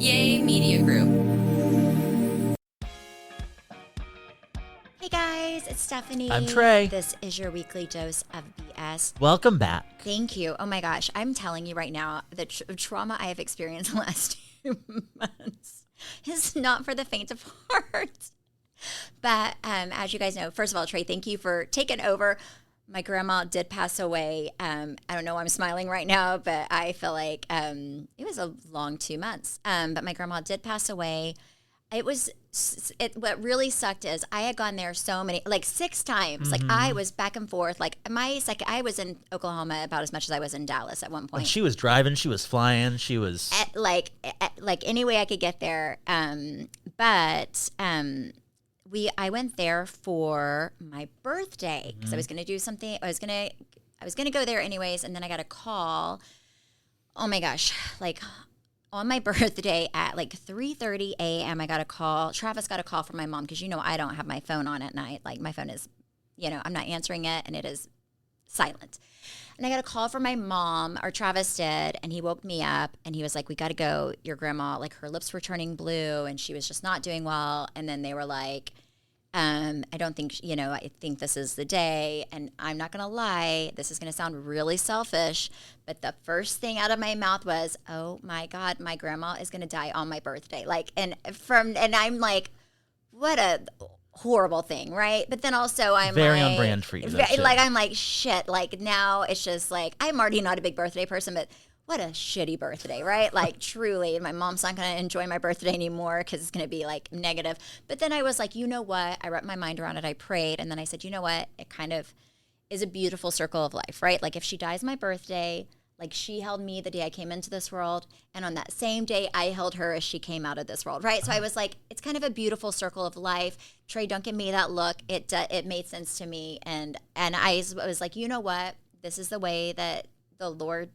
Yay Media Group. Hey guys, it's Stephanie. I'm Trey. This is your weekly dose of BS. Welcome back. Thank you. Oh my gosh, I'm telling you right now, the trauma I have experienced the last 2 months is not for the faint of heart. But as you guys know, first of all, Trey, thank you for taking over. My grandma did pass away. I don't know why I'm smiling right now, but I feel like it was a long 2 months. But my grandma did pass away. What really sucked is I had gone there so many, like 6 times. Like I was back and forth. Like I was in Oklahoma about as much as I was in Dallas at one point. When she was driving, she was flying, she was Like any way I could get there. I went there for my birthday because I was going to do something. I was going to go there anyways, and then I got a call. Oh my gosh, like on my birthday at like 3:30 a.m. I got a call. Travis got a call from my mom because I don't have my phone on at night. Like my phone is, I'm not answering it and it is silent. And I got a call from my mom, or Travis did, and he woke me up and he was like, "We got to go. Your grandma, like her lips were turning blue and she was just not doing well." And then they were like, I don't think, I think this is the day. And I'm not going to lie, this is going to sound really selfish, but the first thing out of my mouth was, "Oh my God, my grandma is going to die on my birthday." And I'm like, what a horrible thing, right? But then also I'm very like, on brand for you. I'm like, shit, like now it's just like, I'm already not a big birthday person, but what a shitty birthday, right? Like truly, my mom's not going to enjoy my birthday anymore because it's going to be like negative. But then I was like, you know what? I wrapped my mind around it. I prayed. And then I said, you know what? It kind of is a beautiful circle of life, right? Like if she dies my birthday, like she held me the day I came into this world. And on that same day, I held her as she came out of this world, right? So I was like, it's kind of a beautiful circle of life. Trey, don't give me that look. It made sense to me. And I was like, you know what? This is the way that the Lord.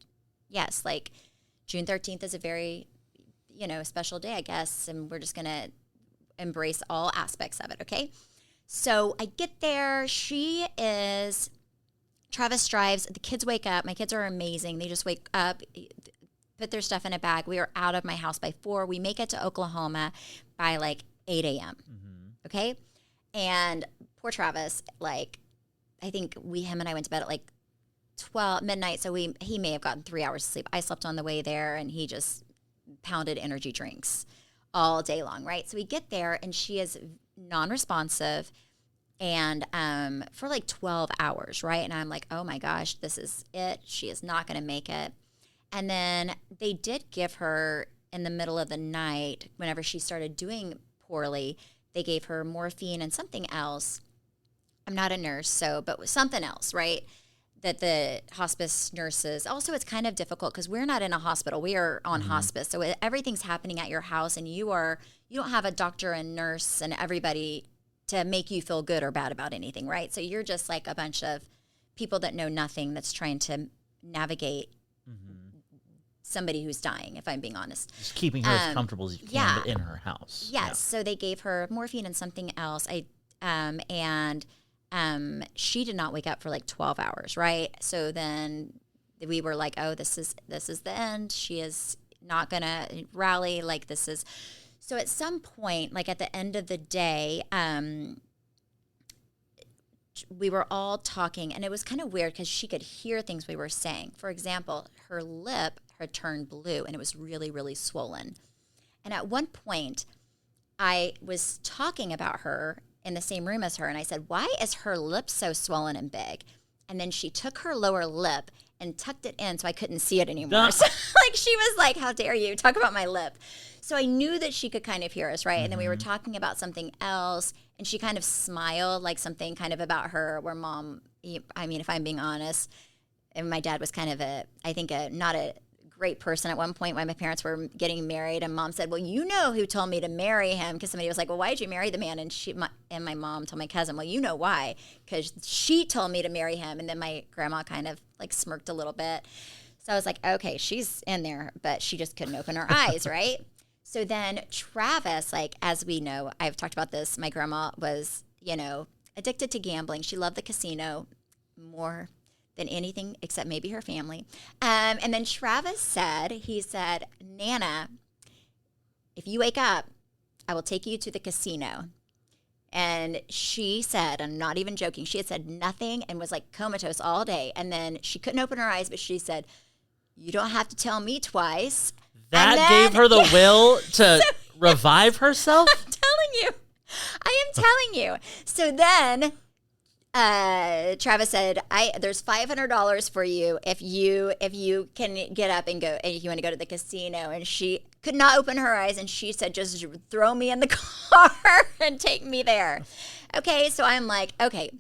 Yes, like June 13th is a very, special day, I guess, and we're just going to embrace all aspects of it, okay? So I get there. Travis drives. The kids wake up. My kids are amazing. They just wake up, put their stuff in a bag. We are out of my house by 4. We make it to Oklahoma by like 8 a.m., okay? And poor Travis, like, I think him and I went to bed at like 12 midnight, so he may have gotten 3 hours of sleep. I slept on the way there, and he just pounded energy drinks all day long, right? So we get there, and she is non-responsive, and for like 12 hours, right? And I'm like, oh my gosh, this is it. She is not going to make it. And then they did give her in the middle of the night, whenever she started doing poorly, they gave her morphine and something else. I'm not a nurse, but something else, right? That the hospice nurses, also it's kind of difficult because we're not in a hospital, we are on hospice. So everything's happening at your house, and you don't have a doctor and nurse and everybody to make you feel good or bad about anything, right? So you're just like a bunch of people that know nothing that's trying to navigate somebody who's dying, if I'm being honest. Just keeping her as comfortable as you can, but in her house. Yes, yeah. So they gave her morphine and something else. She did not wake up for like 12 hours, right? So then we were like, oh, this is the end. She is not going to rally. Like this is, so at some point, like at the end of the day, we were all talking, and it was kind of weird because she could hear things we were saying. For example, her lip had turned blue, and it was really, really swollen. And at one point, I was talking about her in the same room as her, and I said, "Why is her lip so swollen and big?" And then she took her lower lip and tucked it in so I couldn't see it anymore. So, like she was like, "How dare you talk about my lip?" So I knew that she could kind of hear us, right? And then we were talking about something else, and she kind of smiled, like something kind of about her where mom, I mean, if I'm being honest, and my dad was kind of not a great person at one point when my parents were getting married, and mom said, "Well, you know who told me to marry him?" Because somebody was like, "Well, why did you marry the man?" And my mom told my cousin, "Well, you know why? Because she told me to marry him." And then my grandma kind of like smirked a little bit. So I was like, okay, she's in there, but she just couldn't open her eyes, right? So then Travis, like, as we know, I've talked about this, my grandma was, addicted to gambling. She loved the casino more than anything except maybe her family. And then Travis said, "Nana, if you wake up, I will take you to the casino. And she said, I'm not even joking, she had said nothing and was like comatose all day. And then she couldn't open her eyes, but she said, you don't have to tell me twice. That gave her the will to revive herself? I'm telling you. I am telling you. So then Travis said, there's $500 for you if you can get up and go, and if you want to go to the casino. And she could not open her eyes, and she said, just throw me in the car and take me there. Okay, so I'm like, okay.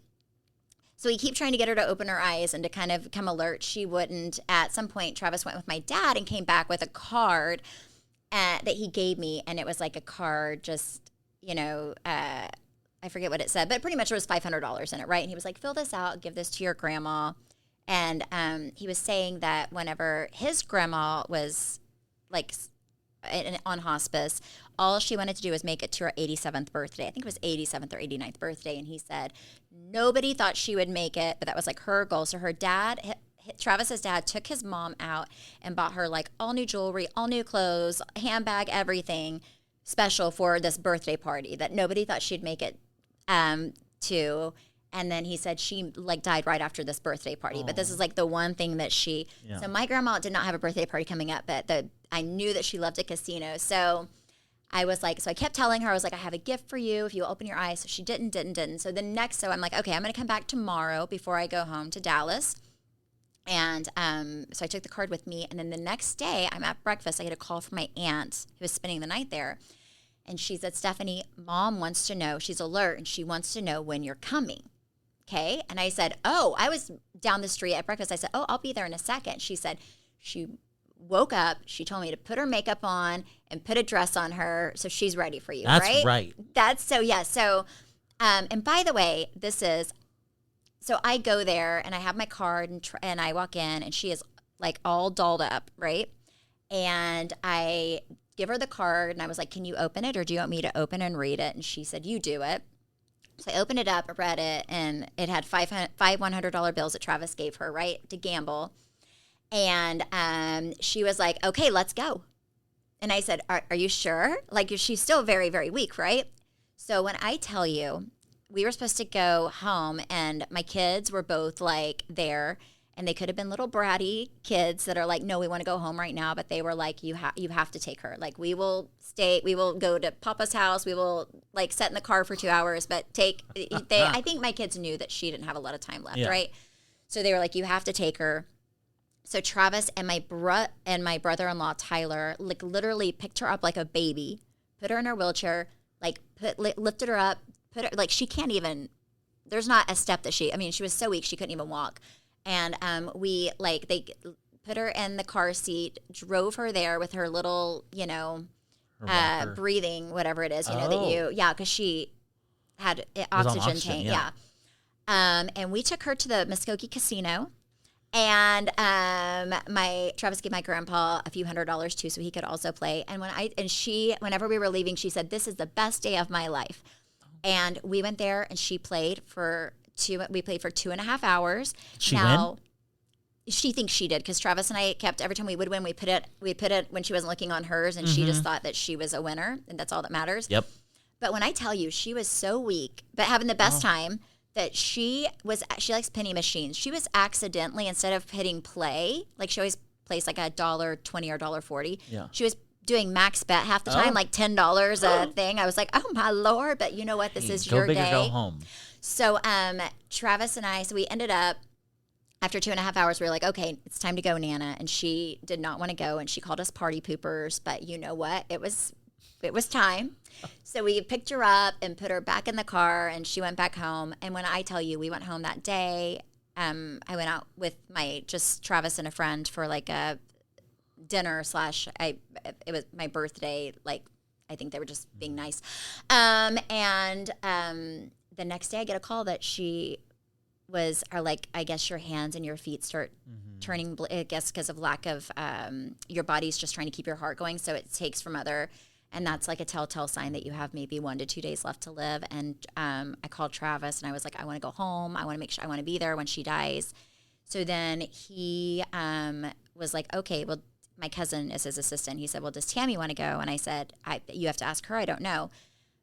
So we keep trying to get her to open her eyes and to kind of come alert. She wouldn't. At some point, Travis went with my dad and came back with a card that he gave me, and it was like a card just, I forget what it said, but pretty much there was $500 in it, right? And he was like, fill this out, give this to your grandma. And he was saying that whenever his grandma was like on hospice, all she wanted to do was make it to her 87th birthday. I think it was 87th or 89th birthday. And he said nobody thought she would make it, but that was like her goal. So her dad, Travis's dad, took his mom out and bought her like all new jewelry, all new clothes, handbag, everything special for this birthday party that nobody thought she'd make it to. And then he said she like died right after this birthday party. But this is like the one thing that so my grandma did not have a birthday party coming up, but I knew that she loved a casino. So I was like, so I kept telling her, I was like, I have a gift for you if you open your eyes. So she didn't. So so I'm like, okay, I'm going to come back tomorrow before I go home to Dallas. And so I took the card with me. And then the next day I'm at breakfast. I get a call from my aunt who was spending the night there. And she said, Stephanie, Mom wants to know, she's alert, and she wants to know when you're coming. Okay. And I said, I was down the street at breakfast. I said, I'll be there in a second. She said, she woke up. She told me to put her makeup on and put a dress on her. So she's ready for you. That's right. That's so, yeah. So, and by the way, so I go there and I have my card and I walk in and she is like all dolled up. Right. And I give her the card and I was like, can you open it or do you want me to open and read it? And she said, you do it. So I opened it up, I read it, and it had five $100 bills that Travis gave her, right, to gamble. And she was like, okay, let's go. And I said, are you sure? Like, she's still very, very weak, right? So when I tell you, we were supposed to go home, and my kids were both, like, there. And they could have been little bratty kids that are like, no, we want to go home right now. But they were like, you have to take her. Like, we will go to Papa's house. We will like sit in the car for 2 hours. But I think my kids knew that she didn't have a lot of time left, right? So they were like, you have to take her. So Travis and my brother-in-law, Tyler, like literally picked her up like a baby, put her in her wheelchair, like lifted her up, put her, like she can't even, there's not a step that she was so weak she couldn't even walk. And they put her in the car seat, drove her there with her little, breathing, whatever it is, because she had oxygen tank. Yeah. And we took her to the Muskogee Casino. And Travis gave my grandpa a few $100s too, so he could also play. And whenever we were leaving, she said, this is the best day of my life. And we went there and she played for 2.5 hours. She win? She thinks she did because Travis and I kept, every time we would win, we put it when she wasn't looking on hers, and she just thought that she was a winner, and that's all that matters. Yep. But when I tell you, she was so weak, but having the best time, that she likes penny machines. She was accidentally, instead of hitting play, like she always plays like $1.20 or $1.40. Yeah. She was doing max bet half the time, like $10 a thing. I was like, oh my Lord, but you know what? This is your day. Go big or go home. So Travis and I, we ended up, after 2.5 hours, we were like, okay, it's time to go, Nana. And she did not want to go, and she called us party poopers. But you know what? It was time. So we picked her up and put her back in the car, and she went back home. And when I tell you, we went home that day, I went out with just Travis and a friend for like a dinner / it was my birthday. Like, I think they were just being nice. The next day I get a call that she was, I guess your hands and your feet start turning, I guess because of lack of, your body's just trying to keep your heart going. So it takes from and that's like a telltale sign that you have maybe 1 to 2 days left to live. And I called Travis and I was like, I want to go home. I want to make sure, I want to be there when she dies. So then he was like, okay, well, my cousin is his assistant. He said, well, does Tammy want to go? And I said, you have to ask her. I don't know.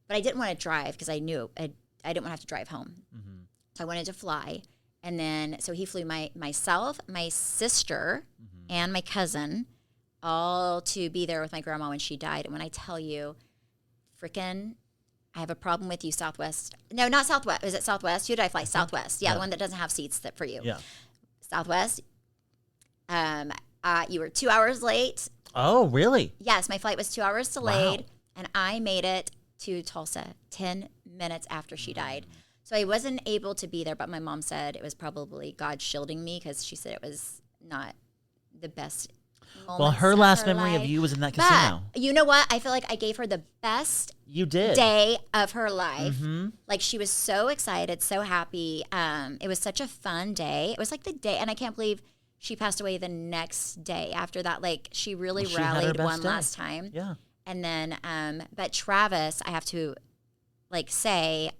But I didn't want to drive because I knew I didn't want to have to drive home. Mm-hmm. So I wanted to fly. And then, so he flew myself, my sister, and my cousin all to be there with my grandma when she died. And when I tell you, frickin', I have a problem with you, Southwest. No, not Southwest. Is it Southwest? Who did I fly? Southwest. Yeah, the one that doesn't have seats for you. Yeah. Southwest. You were 2 hours late. Oh, really? Yes, my flight was 2 hours delayed, and I made it to Tulsa 10 minutes after she died. So I wasn't able to be there, but my mom said it was probably God shielding me because she said it was not the best moments Well, her of last her memory of life. you was in that But casino. you know what? I feel like I gave her the best You did. day of her life. Mm-hmm. Like she was so excited, so happy. It was such a fun day. It was like the day, and I can't believe she passed away the next day after that. Like she really Well, she had her rallied best one day. last time. Yeah. And then, but Travis, I have to like say,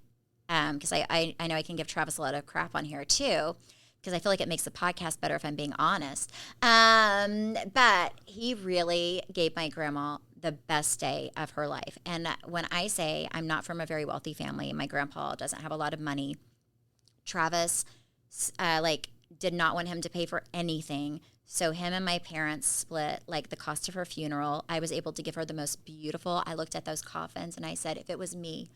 because I know I can give Travis a lot of crap on here too, because I feel like it makes the podcast better if I'm being honest. But he really gave my grandma the best day of her life. And when I say I'm not from a very wealthy family, my grandpa doesn't have a lot of money, Travis, did not want him to pay for anything. So him and my parents split like the cost of her funeral. I was able to give her the most beautiful. I looked at those coffins and I said, if it was me,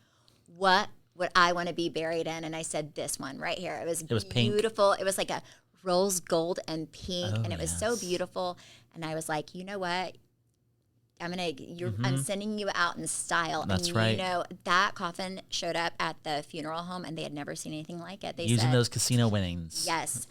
what would I want to be buried in? And I said, this one right here. It was pink. beautiful. It was like a rose gold and pink, Oh, and it was so yes. beautiful. And I was like, you know what? I'm sending you out in style. That's and right. You know, that coffin showed up at the funeral home and they had never seen anything like it. They Using said, those casino winnings. yes.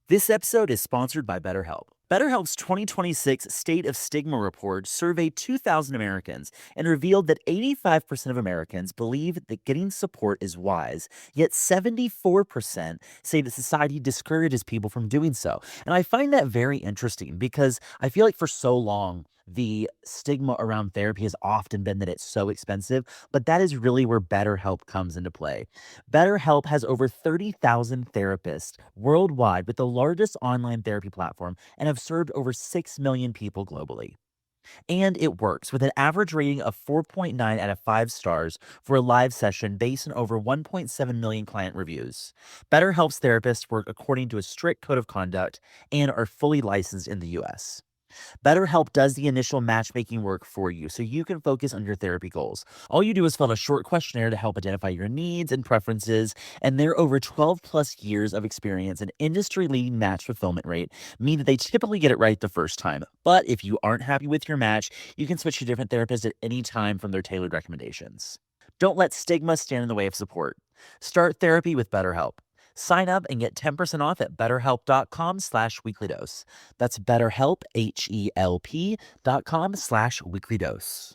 This episode is sponsored by BetterHelp. BetterHelp's 2026 State of Stigma report surveyed 2,000 Americans and revealed that 85% of Americans believe that getting support is wise, yet 74% say that society discourages people from doing so. And I find that very interesting because I feel like for so long, the stigma around therapy has often been that it's so expensive, but that is really where BetterHelp comes into play. BetterHelp has over 30,000 therapists worldwide with the largest online therapy platform and have served over 6 million people globally. And it works with an average rating of 4.9 out of 5 stars for a live session based on over 1.7 million client reviews. BetterHelp's therapists work according to a strict code of conduct and are fully licensed in the US. BetterHelp does the initial matchmaking work for you so you can focus on your therapy goals. All you do is fill out a short questionnaire to help identify your needs and preferences, and their over 12 plus years of experience and industry-leading match fulfillment rate mean that they typically get it right the first time. But if you aren't happy with your match, you can switch to different therapists at any time from their tailored recommendations. Don't let stigma stand in the way of support. Start therapy with BetterHelp. Sign up and get 10% off at betterhelp.com/weeklydose. That's BetterHelp, HELP.com/weeklydose.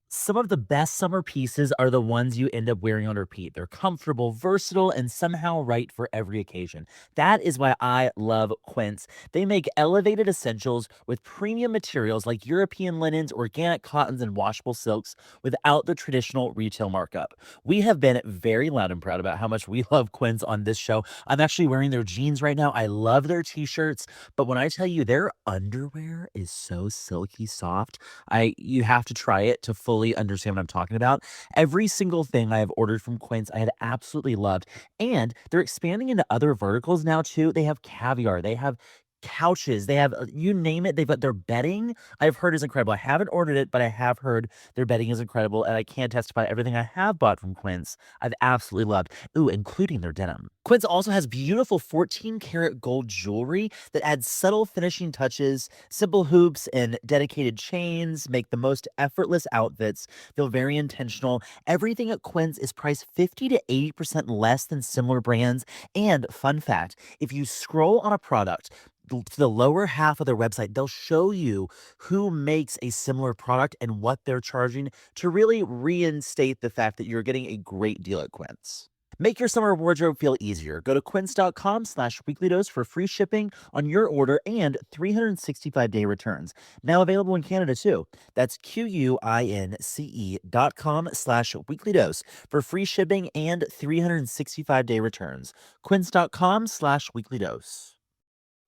Some of the best summer pieces are the ones you end up wearing on repeat. They're comfortable, versatile, and somehow right for every occasion. That is why I love Quince. They make elevated essentials with premium materials like European linens, organic cottons, and washable silks without the traditional retail markup. We have been very loud and proud about how much we love Quince on this show. I'm actually wearing their jeans right now. I love their t-shirts, but when I tell you their underwear is so silky soft, you have to try it to fully understand what I'm talking about. Every single thing I have ordered from Quince, I had absolutely loved. And they're expanding into other verticals now too. They have caviar, they have couches, they have you name it. They've got their bedding. I've heard is incredible. I haven't ordered it, but I have heard their bedding is incredible, and I can testify everything I have bought from Quince I've absolutely loved. Ooh, including their denim. Quince also has beautiful 14 karat gold jewelry that adds subtle finishing touches. Simple hoops and dedicated chains make the most effortless outfits feel very intentional. Everything at Quince is priced 50 to 80% less than similar brands. And fun fact, if you scroll on a product to the lower half of their website, they'll show you who makes a similar product and what they're charging to really reinstate the fact that you're getting a great deal at Quince. Make your summer wardrobe feel easier. Go to quince.com/weeklydose for free shipping on your order and 365-day returns. Now available in Canada too. That's QUINCE.com/weeklydose for free shipping and 365-day returns. Quince.com/weeklydose.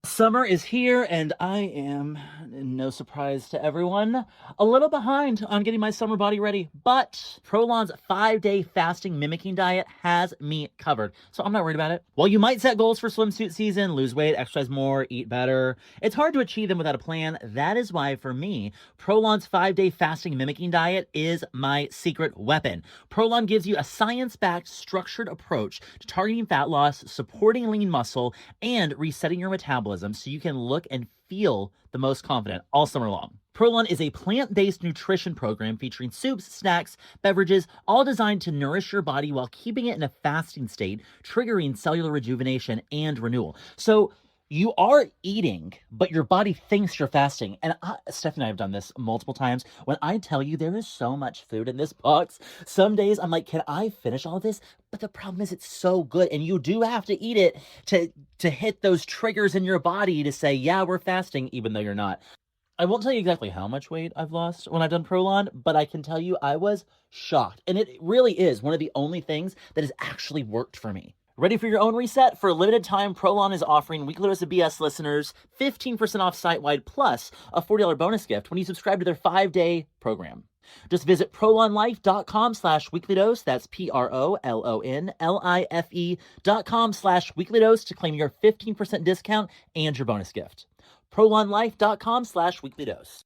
Summer is here, and I am, no surprise to everyone, a little behind on getting my summer body ready. But Prolon's 5-day fasting mimicking diet has me covered, so I'm not worried about it. While you might set goals for swimsuit season, lose weight, exercise more, eat better, it's hard to achieve them without a plan. That is why, for me, Prolon's 5-day fasting mimicking diet is my secret weapon. Prolon gives you a science-backed, structured approach to targeting fat loss, supporting lean muscle, and resetting your metabolism so you can look and feel the most confident all summer long. Prolon is a plant-based nutrition program featuring soups, snacks, beverages, all designed to nourish your body while keeping it in a fasting state, triggering cellular rejuvenation and renewal. So you are eating, but your body thinks you're fasting. And Stephanie and I have done this multiple times. When I tell you there is so much food in this box, some days I'm like, can I finish all this? But the problem is it's so good, and you do have to eat it to hit those triggers in your body to say, yeah, we're fasting, even though you're not. I won't tell you exactly how much weight I've lost when I've done Prolon, but I can tell you I was shocked. And it really is one of the only things that has actually worked for me. Ready for your own reset? For a limited time, Prolon is offering Weekly Dose of BS listeners 15% off site-wide plus a $40 bonus gift when you subscribe to their 5-day program. Just visit prolonlife.com/weeklydose. That's PROLONLIFE.com/weeklydose to claim your 15% discount and your bonus gift. prolonlife.com/weeklydose.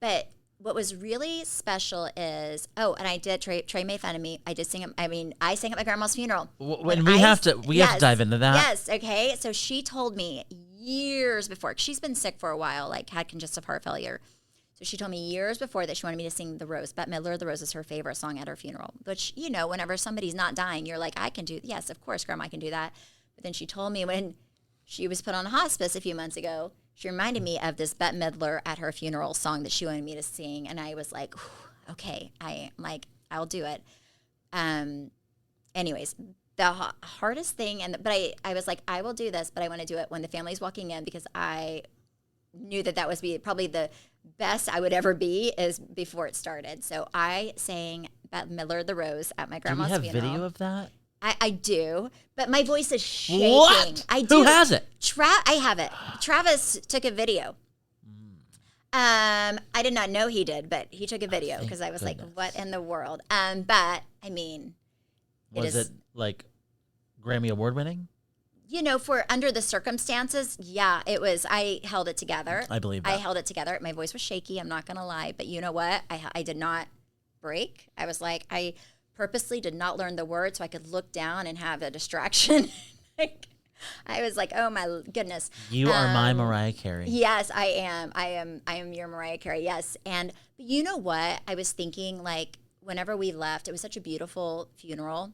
But what was really special is, and I did, Trey made fun of me. I did sing, I sang at my grandma's funeral. When we have to dive into that. Yes, okay. So she told me years before, 'cause she's been sick for a while, like had congestive heart failure. So she told me years before that she wanted me to sing The Rose. Bette Midler, The Rose is her favorite song at her funeral. Which, whenever somebody's not dying, you're like, yes, of course, Grandma, I can do that. But then she told me when she was put on hospice a few months ago, she reminded me of this Bette Midler at her funeral song that she wanted me to sing. And I was like, okay, I'll do it. Anyways, the hardest thing, but I was like, I will do this, but I want to do it when the family's walking in, because I knew that was probably the best I would ever be is before it started. So I sang Bette Midler, The Rose at my grandma's funeral. Do we have video of that? I do, but my voice is shaking. What? I do. Who has it? I have it. Travis took a video. I did not know he did, but he took a video because I was like, what in the world? But I mean, was it like Grammy Award winning? For under the circumstances, yeah, it was. I held it together. I believe that. I held it together. My voice was shaky. I'm not going to lie. But you know what? I did not break. I was like, I purposely did not learn the words so I could look down and have a distraction. I was like, oh my goodness. You are my Mariah Carey. Yes, I am. I am your Mariah Carey. Yes. But you know what? I was thinking, like, whenever we left, it was such a beautiful funeral.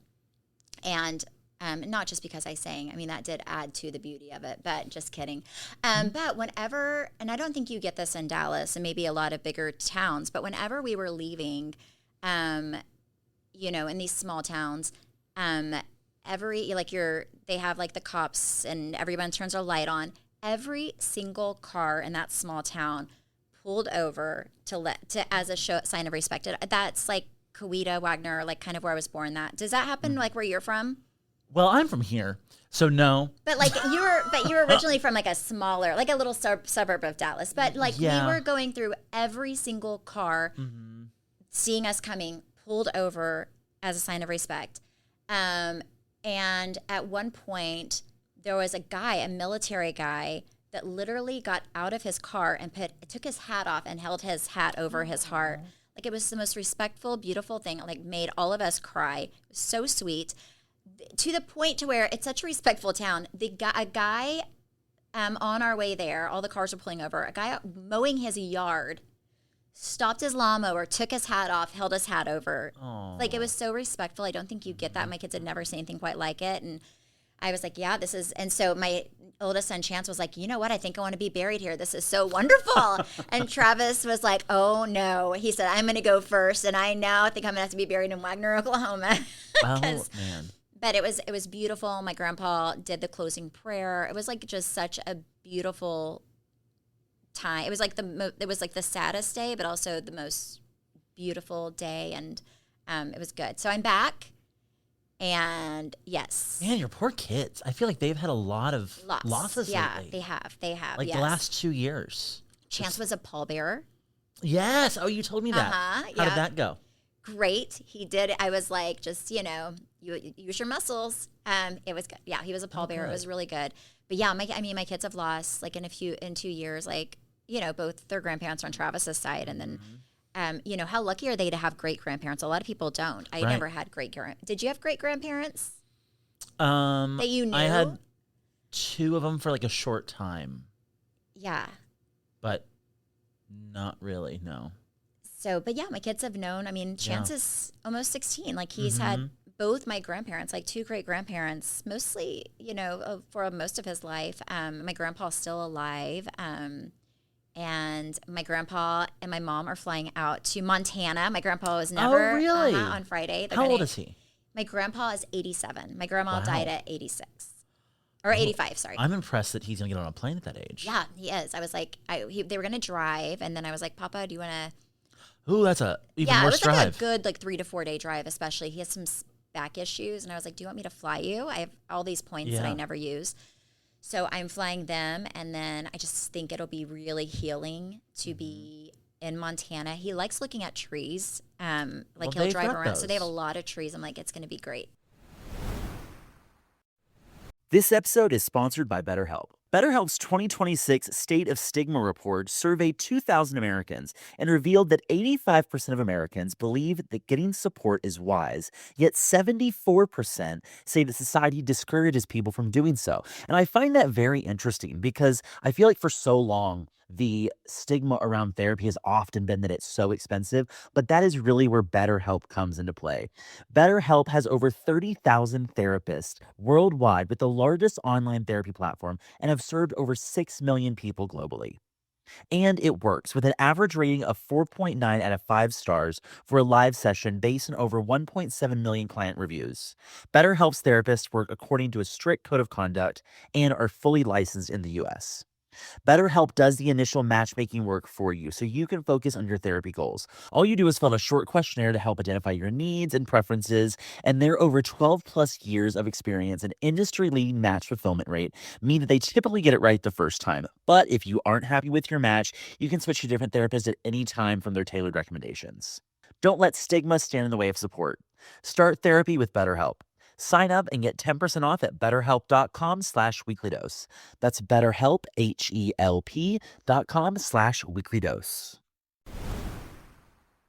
And not just because I sang. I mean, that did add to the beauty of it, but just kidding. But whenever, and I don't think you get this in Dallas and maybe a lot of bigger towns, but whenever we were leaving, in these small towns, they have like the cops and everyone turns their light on. Every single car in that small town pulled over as a sign of respect. That's like Coweta, Wagner, like kind of where I was born. Does that happen like where you're from? Well, I'm from here, so no. But like you were originally from like a smaller, like a little suburb of Dallas. But like we were going through every single car, seeing us coming, pulled over as a sign of respect. And at one point, there was a military guy, that literally got out of his car and took his hat off and held his hat over his heart. Like, it was the most respectful, beautiful thing. It, like, made all of us cry. It was so sweet. To the point to where it's such a respectful town. A guy on our way there, all the cars were pulling over, a guy mowing his yard stopped his lawnmower, took his hat off, held his hat over. Aww. Like, it was so respectful. I don't think you get that. My kids had never seen anything quite like it. And I was like, yeah, this is, and so my oldest son Chance was like, you know what? I think I want to be buried here. This is so wonderful. And Travis was like, oh no. He said, I'm going to go first. And I now think I'm going to have to be buried in Wagner, Oklahoma. Oh, man. But it was beautiful. My grandpa did the closing prayer. It was like just such a beautiful time. It was like the saddest day, but also the most beautiful day. And it was good. So I'm back. And yes, Man, your poor kids. I feel like they've had a lot of losses Yeah, lately. they have. Like yes. the last 2 years. Chance was a pallbearer. Yes. Oh, you told me that. Uh-huh, How yeah. did that go? Great. He did. I was like, just, you use your muscles. It was good. Yeah, he was a pallbearer. It good. was really good. But yeah, my kids have lost like in 2 years, like, both their grandparents on Travis's side. And then, how lucky are they to have great grandparents? A lot of people don't. I Right. never had Did you have great grandparents That that you knew? I had 2 of them for like a short time, Yeah. but not really, no. So, but yeah, my kids have known. I mean, Chance is almost 16. Like he's Mm-hmm. had both my grandparents, like 2 great grandparents, mostly, for most of his life. My grandpa's still alive. And my grandpa and my mom are flying out to Montana. My grandpa was never really? on Friday. How old is he? My grandpa is 87. My grandma Wow. died at 86 or 85. Sorry. I'm impressed that he's going to get on a plane at that age. Yeah, he is. I was like, they were going to drive. And then I was like, Papa, do you want to? Ooh, that's a even Yeah, it worse was drive. like a good like 3 to 4 day drive, especially. He has some back issues, and I was like, "Do you want me to fly you? I have all these points that I Yeah. never use." So I'm flying them, and then I just think it'll be really healing to be in Montana. He likes looking at trees. Like Well, he'll they've drive got around, so they have a those. lot of trees. I'm like, it's going to be great. This episode is sponsored by BetterHelp. BetterHelp's 2026 State of Stigma report surveyed 2,000 Americans and revealed that 85% of Americans believe that getting support is wise, yet 74% say that society discourages people from doing so. And I find that very interesting because I feel like for so long, the stigma around therapy has often been that it's so expensive, but that is really where BetterHelp comes into play. BetterHelp has over 30,000 therapists worldwide with the largest online therapy platform and have served over 6 million people globally. And it works with an average rating of 4.9 out of 5 stars for a live session based on over 1.7 million client reviews. BetterHelp's therapists work according to a strict code of conduct and are fully licensed in the US. BetterHelp does the initial matchmaking work for you so you can focus on your therapy goals. All you do is fill out a short questionnaire to help identify your needs and preferences, and their over 12 plus years of experience and industry-leading match fulfillment rate mean that they typically get it right the first time. But if you aren't happy with your match, you can switch to different therapists at any time from their tailored recommendations. Don't let stigma stand in the way of support. Start therapy with BetterHelp. Sign up and get 10% off at betterhelp.com/weeklydose. That's BetterHelp, HELP.com/weeklydose.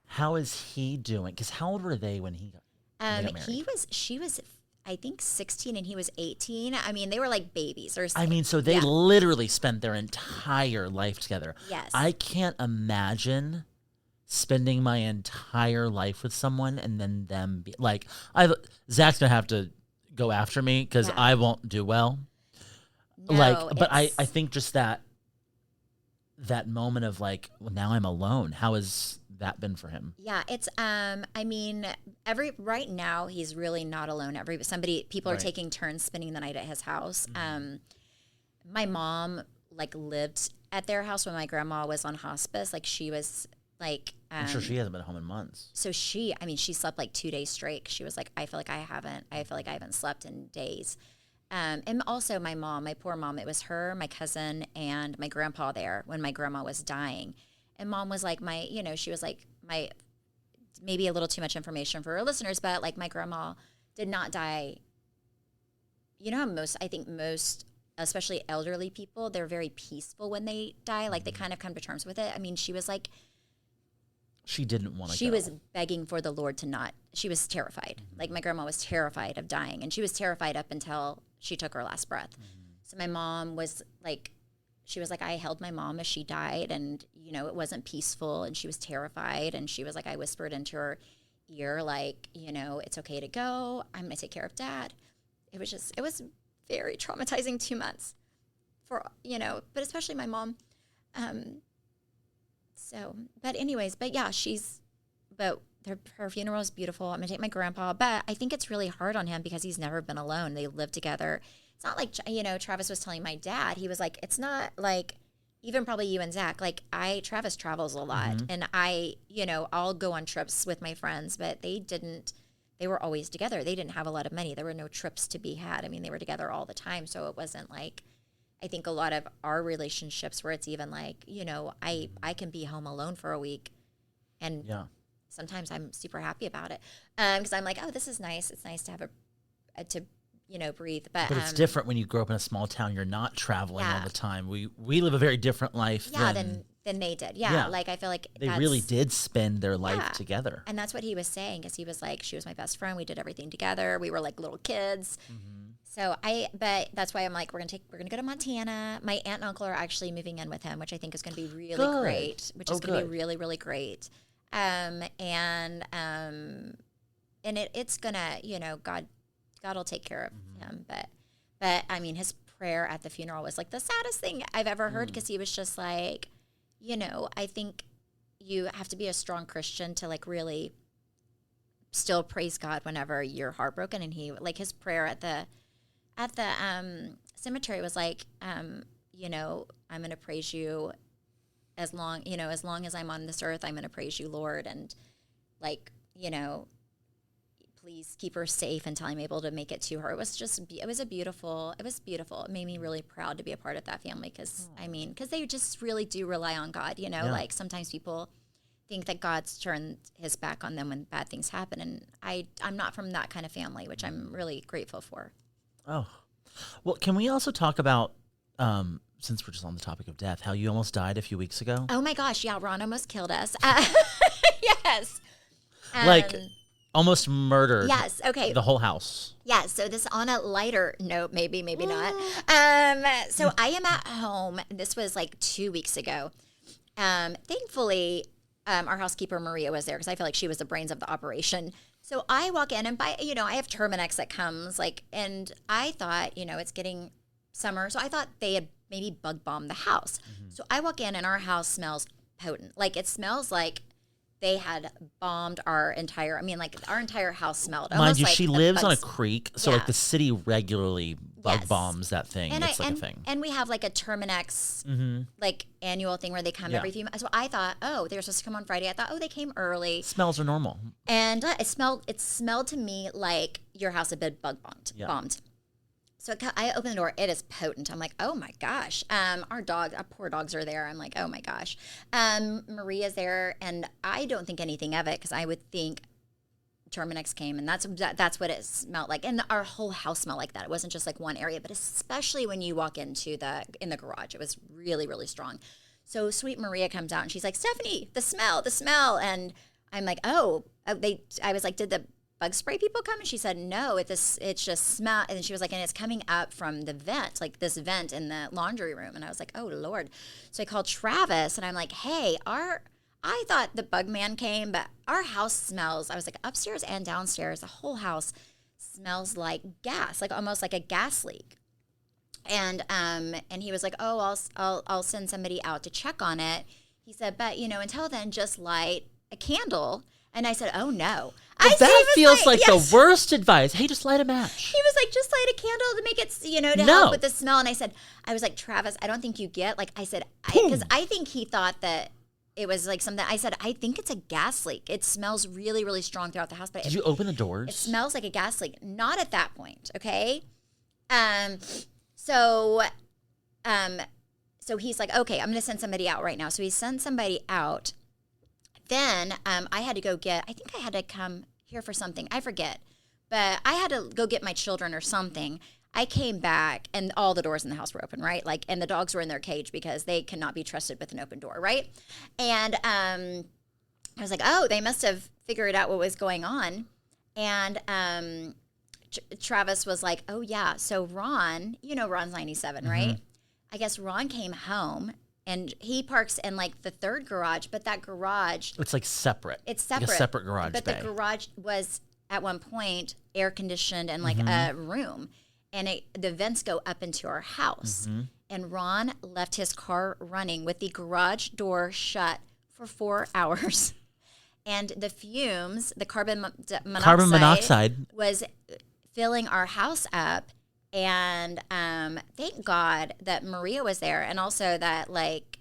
How is he doing? Because how old were they when he got married? She was, I think 16 and he was 18. I mean, they were like babies or I mean, so they yeah. literally spent their entire life together. Yes. I can't imagine spending my entire life with someone and then them be like, Zach's gonna have to go after me because Yeah. I won't do well. No, But I it's- think just that moment of like, well, now I'm alone. How has that been for him? Yeah, it's I mean, right now he's really not alone. People are Right. taking turns spending the night at his house. My mom like lived at their house when my grandma was on hospice. Like she was like I'm sure she hasn't been home in months. so she slept like 2 days straight. She was like, I feel like I haven't slept in days. And also my poor mom, it was her, my cousin, and my grandpa there when my grandma was dying. And mom was like she was like maybe a little too much information for her listeners, but like my grandma did not die. You know how I think most, especially elderly people, they're very peaceful when they die. Like they kind of come to terms with it. I mean, she was like, She didn't want to she go. was begging for the Lord to not. She was terrified. Like my grandma was terrified of dying, and she was terrified up until she took her last breath. So my mom was like, she was like, I held my mom as she died, and it wasn't peaceful, and she was terrified, and she was like, I whispered into her ear, like, it's okay to go. I'm gonna take care of Dad. It was very traumatizing 2 months for but especially my mom. So, but yeah, her funeral is beautiful. I'm gonna take my grandpa, but I think it's really hard on him because he's never been alone. They live together. It's not like, Travis was telling my dad, he was like, it's not like, even probably you and Zach, like Travis travels a lot and I'll go on trips with my friends, but they didn't they were always together. They didn't have a lot of money. There were no trips to be had. I mean, they were together all the time. So it wasn't like, I think a lot of our relationships where it's even like, you know, I can be home alone for a week, and sometimes I'm super happy about it because I'm like, oh, this is nice. It's nice to have to you know, breathe. But it's different when you grow up in a small town. You're not traveling all the time. We live a very different life. Than they did. Yeah. Like I feel like they really did spend their life together. And that's what he was saying, because he was like, she was my best friend. We did everything together. We were like little kids. So but that's why I'm like, we're gonna go to Montana. My aunt and uncle are actually moving in with him, which I think is gonna be really great. Which is gonna be really, really great. And it's gonna, you know, God will take care of him. But I mean, his prayer at the funeral was like the saddest thing I've ever heard, because he was just like, you know, I think you have to be a strong Christian to like really still praise God whenever you're heartbroken. And he, like, his prayer at the cemetery was like, you know, I'm going to praise you as long as I'm on this earth, I'm going to praise you, Lord. And like, you know, please keep her safe until I'm able to make it to her. It was beautiful. It made me really proud to be a part of that family, because they just really do rely on God, you know, like sometimes people think that God's turned his back on them when bad things happen. And I'm not from that kind of family, which I'm really grateful for. Oh, well, can we also talk about, since we're just on the topic of death, how you almost died a few weeks ago? Oh my gosh. Yeah. Ron almost killed us. Yes. Like, almost murdered. Yes. Okay. The whole house. Yeah. So this, on a lighter note, maybe not. So I am at home. This was like 2 weeks ago. Thankfully, our housekeeper Maria was there, because I feel like she was the brains of the operation. So I walk in, and I have Terminex that comes, like, and I thought, you know, it's getting summer, so I thought they had maybe bug bombed the house. So I walk in, and our house smells potent. Like, it smells like they had bombed our entire house smelled. Mind you, like she lives on a creek, so like the city regularly bug bombs that thing. And it's like a thing. And we have like a Terminex like annual thing where they come every few months. So I thought, oh, they were supposed to come on Friday. I thought, oh, they came early. Smells are normal. And it smelled to me like your house had been bug bombed. So I open the door. It is potent. I'm like, oh my gosh. Our poor dogs are there. I'm like, oh my gosh. Maria's there, and I don't think anything of it, because I would think Terminex came, and that's what it smelled like. And our whole house smelled like that. It wasn't just like one area, but especially when you walk in the garage, it was really, really strong. So sweet Maria comes out, and she's like, Stephanie, the smell. And I'm like, I was like, did the bug spray people come? And she said, no, it's just smell. And she was like, and it's coming up from the vent, like this vent in the laundry room. And I was like, oh Lord. So I called Travis, and I'm like, hey, I thought the bug man came, but our house smells. I was like, upstairs and downstairs, the whole house smells like gas, like almost like a gas leak. And he was like, oh, I'll send somebody out to check on it. He said, but you know, until then, just light a candle. And I said, oh no. But that feels like the worst advice. Hey, just light a match. He was like, just light a candle to make it, you know, to help with the smell. And I was like, Travis, I don't think you get, like I said, because I think he thought that it was like something. I said, I think it's a gas leak. It smells really, really strong throughout the house. But Did you open the doors? It smells like a gas leak. Not at that point, okay? So he's like, okay, I'm going to send somebody out right now. So he sends somebody out. Then I had to go I think I had to come here for something. I forget. But I had to go get my children or something. I came back, and all the doors in the house were open, right? Like, and the dogs were in their cage, because they cannot be trusted with an open door, right? And I was like, oh, they must have figured out what was going on. And Travis was like, oh, yeah. So Ron, you know Ron's 97, right? I guess Ron came home, and he parks in like the third garage, but that garage, it's like separate. It's separate. Like a separate garage But bay. the garage was at one point air conditioned and like a room, and the vents go up into our house. And Ron left his car running with the garage door shut for 4 hours. And the fumes, the carbon monoxide was filling our house up. And thank God that Maria was there, and also that like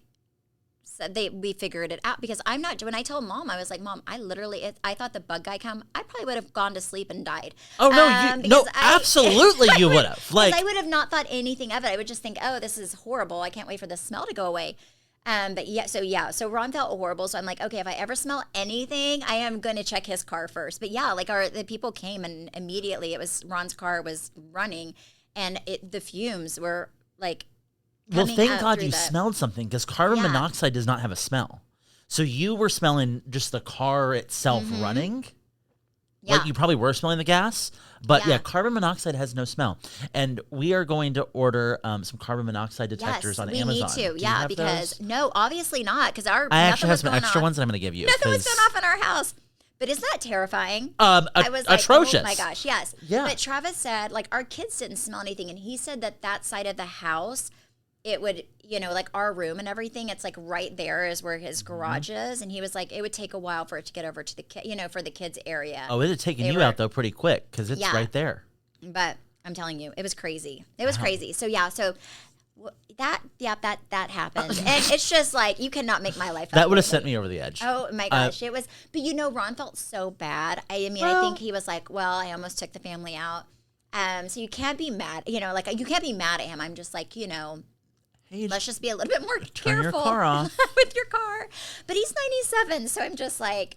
So we figured it out because I'm not. When I told Mom, I was like, Mom, I thought the bug guy come. I probably would have gone to sleep and died. Oh no, absolutely you would have. Like I would have not thought anything of it. I would just think, oh, this is horrible. I can't wait for the smell to go away. So Ron felt horrible. So I'm like, okay, if I ever smell anything, I am going to check his car first. But yeah, like the people came and immediately Ron's car was running, and the fumes were like. Well, coming thank up God through you smelled something because carbon monoxide does not have a smell. So you were smelling just the car itself running. Yeah. Like you probably were smelling the gas, but Yeah. carbon monoxide has no smell. And we are going to order some carbon monoxide detectors on Amazon. We need Do to, you have because those? no, obviously not, because I actually have some extra ones that I'm going to give you. Nothing was 'cause- going off in our house. But isn't that terrifying? I was like, atrocious. oh my gosh, yes. Yeah. But Travis said, like, our kids didn't smell anything, and he said that side of the house, it would, like our room and everything, it's like right there is where his garage is, and he was like, it would take a while for it to get over to the for the kids area. Oh, it had taken They you were- out though pretty quick because it's Yeah. right there. But I'm telling you, it was crazy. It was crazy. So that happened, and it's just like you cannot make my life. That would have up. sent me over the edge. Oh my gosh, it was. But Ron felt so bad. I mean, I think he was like, well, I almost took the family out. So you can't be mad. Like you can't be mad at him. I'm just like, Hey, let's just be a little bit more turn your careful car off. with your car. But he's 97, so I'm just like,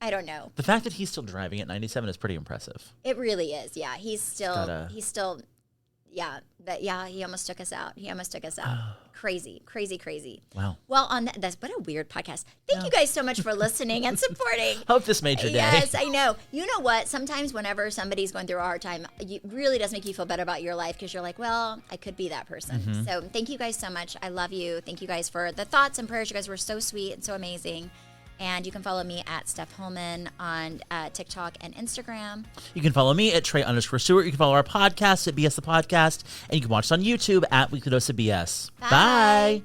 I don't know. the fact that he's still driving at 97 is pretty impressive. It really is. Yeah, he's still. Yeah, he almost took us out. Crazy. Wow. Well, on that's what a weird podcast. Thank you guys so much for listening and supporting. Hope this made your day. Yes, I know. You know what? Sometimes whenever somebody's going through a hard time, it really does make you feel better about your life because you're like, well, I could be that person. Mm-hmm. So thank you guys so much. I love you. Thank you guys for the thoughts and prayers. You guys were so sweet and so amazing. And you can follow me at Steph Holman on TikTok and Instagram. You can follow me at Trey_Stewart. You can follow our podcast at BS the Podcast. And you can watch us on YouTube at Weekly Dose of BS. Bye.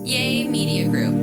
Yay Media Group.